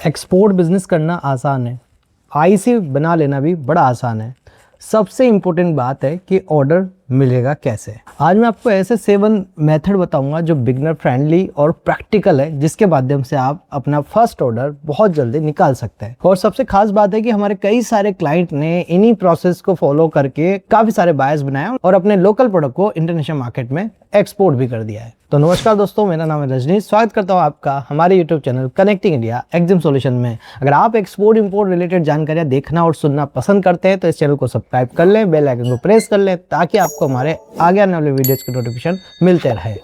Export business करना आसान है, आईसी बना लेना भी बड़ा आसान है। सबसे इम्पोर्टेंट बात है कि ऑर्डर मिलेगा कैसे। आज मैं आपको ऐसे 7 मेथड बताऊंगा जो बिगनर फ्रेंडली और प्रैक्टिकल है, जिसके माध्यम से आप अपना फर्स्ट ऑर्डर बहुत जल्दी निकाल सकते हैं। और सबसे खास बात है कि हमारे कई सारे क्लाइंट ने इन्हीं प्रोसेस को फॉलो करके काफी सारे बायर्स बनाए और अपने लोकल प्रोडक्ट को इंटरनेशनल मार्केट में एक्सपोर्ट भी कर दिया है। तो नमस्कार दोस्तों, मेरा नाम है रजनीश। स्वागत करता हूं आपका हमारे YouTube channel connecting India exam solution में। अगर आप एक्सपोर्ट इंपोर्ट रिलेटेड जानकारियां देखना और सुनना पसंद करते हैं तो इस चैनल को सब्सक्राइब कर लें, बेल आइकन को प्रेस कर लें ताकि आपको हमारे आगे आने वाले वीडियोज के नोटिफिकेशन मिलते रहे।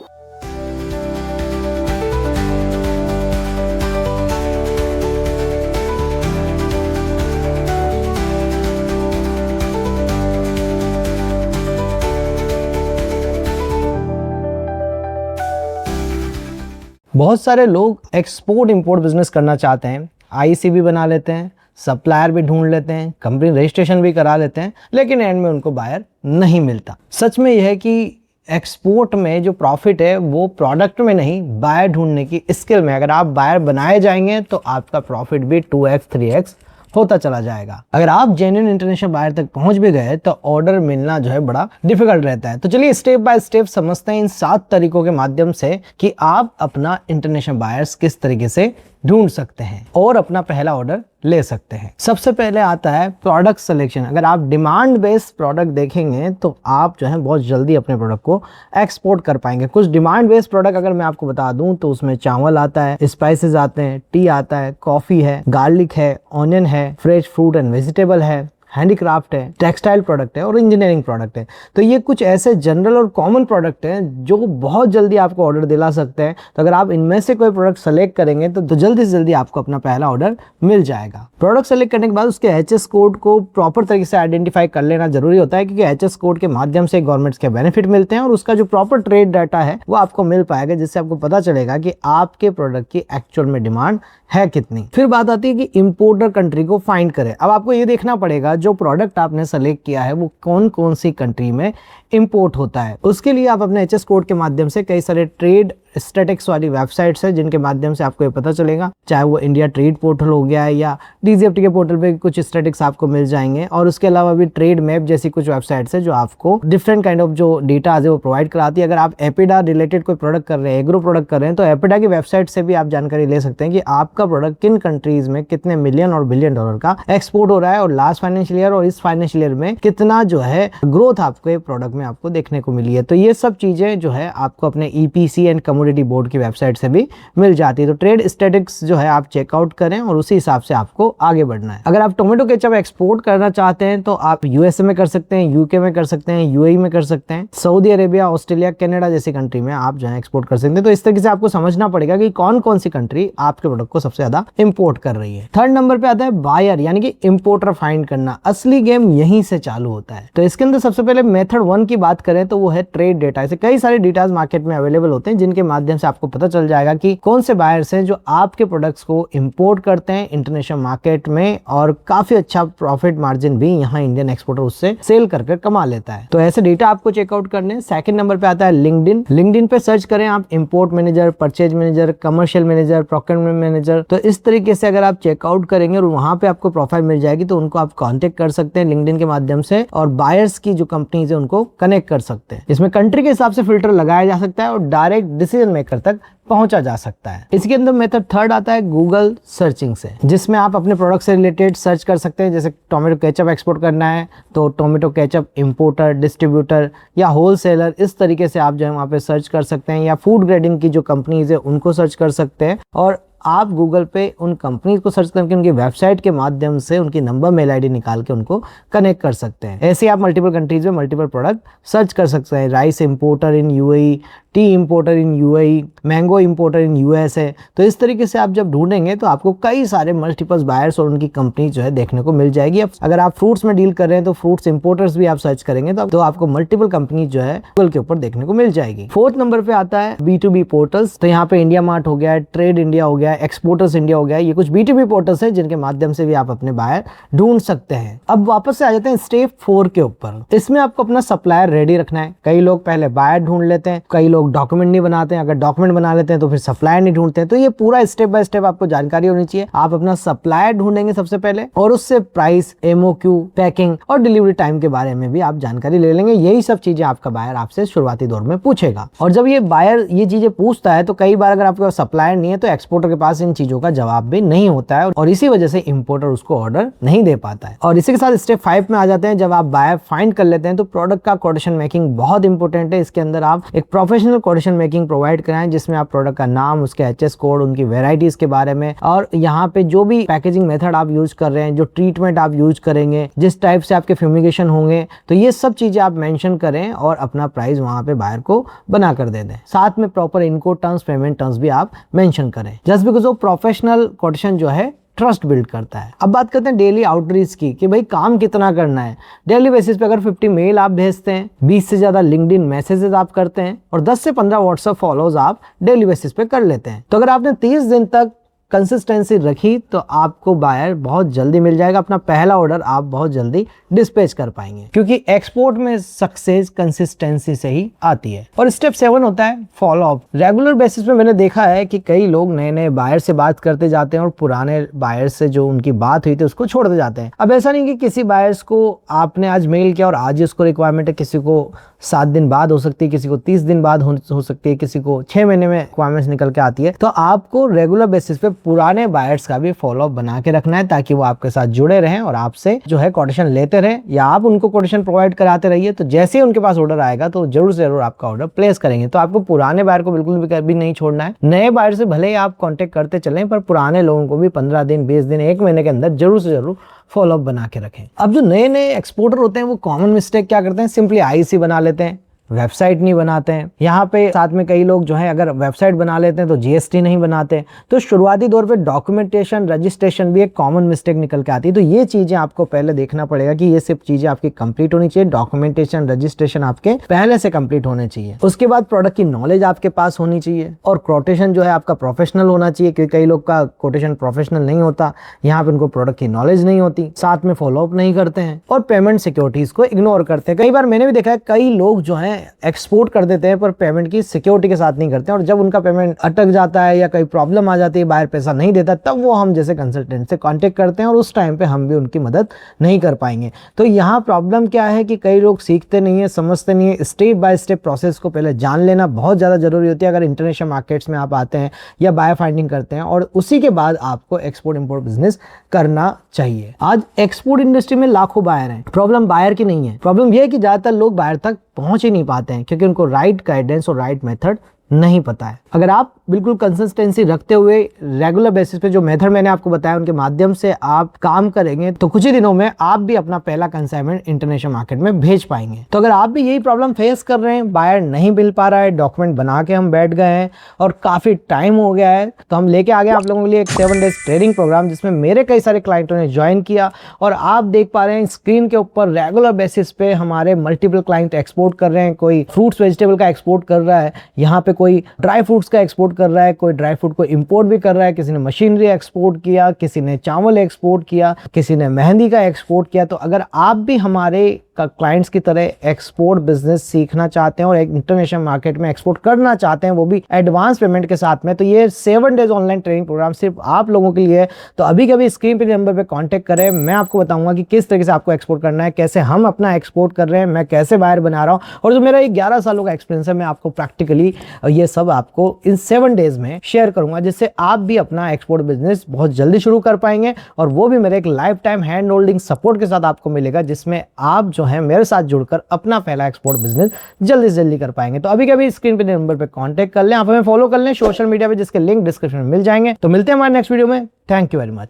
बहुत सारे लोग एक्सपोर्ट इंपोर्ट बिजनेस करना चाहते हैं, आईसी भी बना लेते हैं, सप्लायर भी ढूंढ लेते हैं, कंपनी रजिस्ट्रेशन भी करा लेते हैं, लेकिन एंड में उनको बायर नहीं मिलता। सच में यह है कि एक्सपोर्ट में जो प्रॉफिट है वो प्रोडक्ट में नहीं, बायर ढूंढने की स्किल में। अगर आप बायर बनाए जाएंगे तो आपका प्रॉफिट भी 2x 3x होता चला जाएगा। अगर आप जेन्युइन इंटरनेशनल बायर तक पहुंच भी गए तो ऑर्डर मिलना जो है बड़ा डिफिकल्ट रहता है। तो चलिए स्टेप बाय स्टेप समझते हैं इन 7 तरीकों के माध्यम से कि आप अपना इंटरनेशनल बायर्स किस तरीके से ढूंढ सकते हैं और अपना पहला ऑर्डर ले सकते हैं। सबसे पहले आता है प्रोडक्ट सिलेक्शन। अगर आप डिमांड बेस्ड प्रोडक्ट देखेंगे तो आप जो है बहुत जल्दी अपने प्रोडक्ट को एक्सपोर्ट कर पाएंगे। कुछ डिमांड बेस्ड प्रोडक्ट अगर मैं आपको बता दूं तो उसमें चावल आता है, स्पाइसेस आते हैं, टी आता है, कॉफी है, गार्लिक है, ऑनियन है, फ्रेश फ्रूट एंड वेजिटेबल है, हैंडीक्राफ्ट है, टेक्सटाइल प्रोडक्ट है और इंजीनियरिंग प्रोडक्ट है। तो ये कुछ ऐसे जनरल और कॉमन प्रोडक्ट हैं जो बहुत जल्दी आपको ऑर्डर दिला सकते हैं। तो अगर आप इनमें से कोई प्रोडक्ट सेलेक्ट करेंगे तो जल्दी से जल्दी आपको अपना पहला ऑर्डर मिल जाएगा। प्रोडक्ट सेलेक्ट करने के बाद उसके एचएस कोड को प्रॉपर तरीके से आइडेंटिफाई कर लेना जरूरी होता है, क्योंकि एचएस कोड के माध्यम से गवर्नमेंट्स के बेनिफिट मिलते हैं और उसका जो प्रॉपर ट्रेड डाटा है वो आपको मिल पाएगा, जिससे आपको पता चलेगा कि आपके प्रोडक्ट की एक्चुअल में डिमांड है कितनी। फिर बात आती है कि इंपोर्टर कंट्री को फाइंड करें। अब आपको ये देखना पड़ेगा जो प्रोडक्ट आपने सेलेक्ट किया है वो कौन कौन सी कंट्री में इंपोर्ट होता है। उसके लिए आप अपने एचएस कोड के माध्यम से कई सारे ट्रेड स्टैटिक्स वाली वेबसाइट्स है जिनके माध्यम से आपको ये पता चलेगा, चाहे वो इंडिया ट्रेड पोर्टल हो गया है या डीजीएफटी के पोर्टल पे कुछ स्टैटिक्स आपको मिल जाएंगे। और उसके अलावा भी ट्रेड मैप जैसी कुछ वेबसाइट्स है जो आपको डिफरेंट काइंड ऑफ जो डेटा है वो प्रोवाइड कराती है। अगर आप एपिडा रिलेटेड कोई प्रोडक्ट कर रहे हैं, एग्रो प्रोडक्ट कर रहे हैं, तो एपिडा की वेबसाइट से भी आप जानकारी ले सकते हैं कि आपका प्रोडक्ट किन कंट्रीज में कितने मिलियन और बिलियन डॉलर का एक्सपोर्ट हो रहा है और लास्ट फाइनेंशियल ईयर और इस फाइनेंशियल ईयर में कितना जो है ग्रोथ आपके प्रोडक्ट में आपको देखने को मिली है। तो ये सब चीजें जो है आपको अपने ईपीसी एंड कमोडिटी बोर्ड की वेबसाइट से भी मिल जाती है। तो ट्रेड स्टैटिक्स जो है आप चेकआउट करें और उसी हिसाब से आपको आगे बढ़ना है। अगर आप टोमेटो केचप एक्सपोर्ट करना चाहते हैं तो आप यूएसए में कर सकते हैं, यूके में कर सकते हैं, यूएई में कर सकते हैं, सऊदी अरेबिया, ऑस्ट्रेलिया, कनाडा जैसी कंट्री में आप जो है एक्सपोर्ट कर सकते हैं। तो इस तरीके से आपको समझना पड़ेगा कि कौन कौन सी कंट्री आपके प्रोडक्ट को सबसे ज्यादा इंपोर्ट कर रही है। 3rd नंबर पे आता है बायर यानी कि इंपोर्टर फाइंड करना। असली गेम यहीं से चालू होता है। तो इसके अंदर सबसे पहले मेथड 1 की बात करें तो वो है ट्रेड डेटा। ऐसे कई सारे डेटाज मार्केट में अवेलेबल होते हैं जिनके माध्यम से आपको पता चल जाएगा कि कौन से बायर्स हैं जो आपके प्रोडक्ट्स को इंपोर्ट करते हैं इंटरनेशनल मार्केट में और काफी अच्छा प्रॉफिट मार्जिन भी यहाँ इंडियन एक्सपोर्टर उससे सेल करके कमा लेता है। तो ऐसे डेटा आपको चेकआउट करने। 2nd नंबर पे आता है लिंक्डइन। लिंक्डइन पे सर्च करें आप import manager, purchase manager, commercial manager, procurement manager. तो इस तरीके से अगर आप चेकआउट करेंगे और वहां पे आपको प्रोफाइल मिल जाएगी तो उनको आप कांटेक्ट कर सकते हैं लिंक्डइन के माध्यम से और बायर्स की जो कंपनीज है उनको कनेक्ट कर सकते हैं। इसमें कंट्री के हिसाब से फिल्टर लगाया जा सकता है और डायरेक्ट डिसीजन मेकर तक पहुंचा जा सकता है। इसके अंदर मेथड 3rd आता है गूगल सर्चिंग से, जिसमें आप अपने प्रोडक्ट से रिलेटेड सर्च कर सकते हैं। जैसे टोमेटो केचप एक्सपोर्ट करना है तो टोमेटो केचप इंपोर्टर, डिस्ट्रीब्यूटर या होलसेलर, इस तरीके से आप जो है वहाँ पे सर्च कर सकते हैं। या फूड ग्रेडिंग की जो कंपनीज है उनको सर्च कर सकते हैं और आप गूगल पे उन कंपनीज को सर्च करके उनकी वेबसाइट के माध्यम से उनकी नंबर, मेल आईडी निकाल के उनको कनेक्ट कर सकते हैं। ऐसे आप मल्टीपल कंट्रीज में मल्टीपल प्रोडक्ट सर्च कर सकते हैं। Rice importer in UAE, T importer in UAE, mango importer in USA. तो इस तरीके से आप जब ढूंढेंगे तो आपको कई सारे मल्टीपल बायर्स और उनकी कंपनी जो है देखने को मिल जाएगी। अगर आप फ्रूट्स में डील कर रहे हैं तो फ्रूट्स इंपोर्टर्स भी आप सर्च करेंगे तो आपको मल्टीपल कंपनी जो है गूगल के ऊपर देखने को मिल जाएगी। 4th नंबर पे आता है B2B पोर्टल्स। तो यहाँ पे इंडिया मार्ट हो गया, ट्रेड इंडिया हो गया, एक्सपोर्टर्स इंडिया हो गया, ये कुछ B2B पोर्टल्स है जिनके माध्यम से भी आप अपने बायर ढूंढ सकते हैं। अब वापस से आ जाते हैं स्टेप 4 के ऊपर। इसमें आपको अपना सप्लायर रेडी रखना है। कई लोग पहले बायर ढूंढ लेते हैं, कई लोग लोग डॉक्यूमेंट नहीं बनाते हैं, अगर डॉक्यूमेंट बना लेते हैं तो फिर सप्लायर नहीं ढूंढते हैं। तो ये पूरा स्टेप बाय स्टेप आपको जानकारी होनी चाहिए। आप अपना सप्लायर ढूंढेंगे सबसे पहले, और उससे प्राइस, MOQ, पैकिंग और डिलीवरी टाइम के बारे में भी आप जानकारी ले लेंगे। यही सब चीजें आपका बायर आपसे शुरुआती दौर में पूछेगा। और जब ये बायर ये चीजें पूछता है तो कई बार अगर आपके पास सप्लायर नहीं है तो एक्सपोर्टर के पास इन चीजों का जवाब भी नहीं होता है, और इसी वजह से इंपोर्टर उसको ऑर्डर नहीं दे पाता है। और इसी के साथ स्टेप 5 में आ जाते हैं। जब आप बायर फाइंड कर लेते हैं तो प्रोडक्ट का कोटेशन मेकिंग बहुत इंपॉर्टेंट है। इसके अंदर आप एक प्रोफेशनल कोटेशन मेकिंग प्रोवाइड कराएं, जिसमें आप प्रोडक्ट का नाम, उसके HS कोड, उनकी वेराइटीज के बारे में, और यहाँ पे जो भी पैकेजिंग मेथड आप यूज कर रहे हैं, जो ट्रीटमेंट आप यूज करेंगे, जिस टाइप से आपके फ्यूमिगेशन होंगे, तो ये सब चीजें आप मेंशन करें और अपना प्राइस वहां पे बायर को बना कर दे दें। साथ में proper encode terms, payment terms भी आप मेंशन करें, जस्ट बिकॉज वो प्रोफेशनल कोटेशन जो है ट्रस्ट बिल्ड करता है। अब बात करते हैं डेली आउटरीच की, कि भाई काम कितना करना है। डेली बेसिस पे अगर 50 मेल आप भेजते हैं, 20 से ज्यादा लिंक्डइन मैसेजेस आप करते हैं, और 10 से 15 व्हाट्सएप फॉलोज आप डेली बेसिस पे कर लेते हैं, तो अगर आपने 30 दिन तक कंसिस्टेंसी रखी तो आपको बायर बहुत जल्दी मिल जाएगा। अपना पहला ऑर्डर आप बहुत जल्दी डिस्पैच कर पाएंगे, क्योंकि एक्सपोर्ट में सक्सेस कंसिस्टेंसी से ही आती है। और स्टेप 7 होता है फॉलो अप। रेगुलर बेसिस पे मैंने देखा है कि कई लोग नए नए बायर से बात करते जाते हैं और पुराने बायर से जो उनकी बात हुई थी उसको छोड़ते जाते हैं। अब ऐसा नहीं कि किसी बायर्स को आपने आज मेल किया और आज ही उसको रिक्वायरमेंट है, किसी को 7 दिन बाद हो सकती है, किसी को 30 दिन बाद हो सकती है, किसी को 6 महीने में रिक्वायरमेंट्स निकल के आती है। तो आपको रेगुलर बेसिस पे पुराने बायर्स का भी फॉलोअप बना के रखना है, ताकि वो आपके साथ जुड़े रहें और आपसे जो है कोटेशन लेते रहें, या आप उनको कोटेशन प्रोवाइड कराते रहिए। तो जैसे ही उनके पास ऑर्डर आएगा तो जरूर से जरूर आपका ऑर्डर प्लेस करेंगे। तो आपको पुराने बायर को बिल्कुल भी नहीं छोड़ना है। नए बायर से भले ही आप कॉन्टेक्ट करते चलें, पर पुराने लोगों को भी 15 दिन, 20 दिन, 1 महीने के अंदर जरूर से जरूर फॉलोअप बना के रखें। अब जो नए नए एक्सपोर्टर होते हैं वो कॉमन मिस्टेक क्या करते हैं, सिंपली IC बना लेते हैं, वेबसाइट नहीं बनाते हैं। यहाँ पे साथ में कई लोग जो है अगर वेबसाइट बना लेते हैं तो GST नहीं बनाते। तो शुरुआती दौर पे डॉक्यूमेंटेशन, रजिस्ट्रेशन भी एक कॉमन मिस्टेक निकल के आती है। तो ये चीजें आपको पहले देखना पड़ेगा कि ये सब चीजें आपकी कंप्लीट होनी चाहिए। डॉक्यूमेंटेशन, रजिस्ट्रेशन आपके पहले से कंप्लीट होने चाहिए। उसके बाद प्रोडक्ट की नॉलेज आपके पास होनी चाहिए, और कोटेशन जो है आपका प्रोफेशनल होना चाहिए, क्योंकि कई लोग का कोटेशन प्रोफेशनल नहीं होता। यहाँ पे उनको प्रोडक्ट की नॉलेज नहीं होती, साथ में फॉलोअप नहीं करते हैं, और पेमेंट सिक्योरिटीज को इग्नोर करते हैं। कई बार मैंने भी देखा है कई लोग जो है एक्सपोर्ट कर देते हैं पर पेमेंट की सिक्योरिटी के साथ नहीं करते हैं, और जब उनका पेमेंट अटक जाता है या कोई प्रॉब्लम आ जाती है, बायर पैसा नहीं देता, तब वो हम जैसे कंसल्टेंट से कांटेक्ट करते हैं, और उस टाइम पे हम भी उनकी मदद नहीं कर पाएंगे। तो यहाँ प्रॉब्लम क्या है कि कई लोग सीखते नहीं है, समझते नहीं है। स्टेप बाय स्टेप प्रोसेस को पहले जान लेना बहुत ज़्यादा जरूरी होती है अगर इंटरनेशनल मार्केट्स में आप आते हैं या बायर फाइंडिंग करते हैं, और उसी के बाद आपको एक्सपोर्ट इंपोर्ट बिजनेस करना चाहिए। आज एक्सपोर्ट इंडस्ट्री में लाखों बायर हैं। प्रॉब्लम बायर की नहीं है, प्रॉब्लम यह है कि ज़्यादातर लोग बायर तक पहुंच ही नहीं पाते हैं, क्योंकि उनको राइट गाइडेंस और राइट मेथड नहीं पता है। अगर आप बिल्कुल कंसिस्टेंसी रखते हुए रेगुलर बेसिस पे जो मेथड मैंने आपको बताया उनके माध्यम से आप काम करेंगे, तो कुछ ही दिनों में आप भी अपना पहला कंसाइनमेंट इंटरनेशनल मार्केट में भेज पाएंगे। तो अगर आप भी यही प्रॉब्लम फेस कर रहे हैं, बायर नहीं मिल पा रहा है, डॉक्यूमेंट बना के हम बैठ गए हैं और काफी टाइम हो गया है, तो हम लेके आ गए आप लोगों के लिए एक 7 डेज ट्रेनिंग प्रोग्राम, जिसमें मेरे कई सारे क्लाइंटों ने ज्वाइन किया। और आप देख पा रहे हैं स्क्रीन के ऊपर रेगुलर बेसिस पे हमारे मल्टीपल क्लाइंट एक्सपोर्ट कर रहे हैं। कोई फ्रूट्स वेजिटेबल का एक्सपोर्ट कर रहा है, यहाँ पे कोई ड्राई फ्रूट्स का एक्सपोर्ट कर रहा है, कोई ड्राई फ्रूट को इंपोर्ट भी कर रहा है, किसी ने मशीनरी एक्सपोर्ट किया, किसी ने चावल एक्सपोर्ट किया, किसी ने मेहंदी का एक्सपोर्ट किया। तो अगर आप भी हमारे क्लाइंट्स की तरह एक्सपोर्ट बिजनेस सीखना चाहते हैं और एक इंटरनेशनल मार्केट में एक्सपोर्ट करना चाहते हैं, वो भी एडवांस पेमेंट के साथ में, तो ये 7 डेज ऑनलाइन ट्रेनिंग प्रोग्राम सिर्फ आप लोगों के लिए है। तो अभी कभी स्क्रीन पे नंबर पे कांटेक्ट करें, मैं आपको बताऊंगा कि किस तरीके से आपको एक्सपोर्ट करना है, कैसे हम अपना एक्सपोर्ट कर रहे हैं, मैं कैसे बायर बना रहा हूँ, और जो मेरा 11 सालों का एक्सपीरियंस है मैं आपको प्रैक्टिकली ये सब आपको इन 7 डेज में शेयर करूंगा, जिससे आप भी अपना एक्सपोर्ट बिजनेस बहुत जल्दी शुरू कर पाएंगे। और वो भी मेरे एक life time hand holding support के साथ आपको मिलेगा, जिसमें आप जो है मेरे साथ जुड़कर अपना पहला एक्सपोर्ट बिजनेस जल्दी से जल्दी कर पाएंगे। तो अभी कभी स्क्रीन पे नंबर पे कांटेक्ट कर लें, आप हमें फॉलो कर लें सोशल मीडिया पे, जिसके लिंक डिस्क्रिप्शन में मिल जाएंगे। तो मिलते हैं हमारे नेक्स्ट वीडियो में। Thank you very much.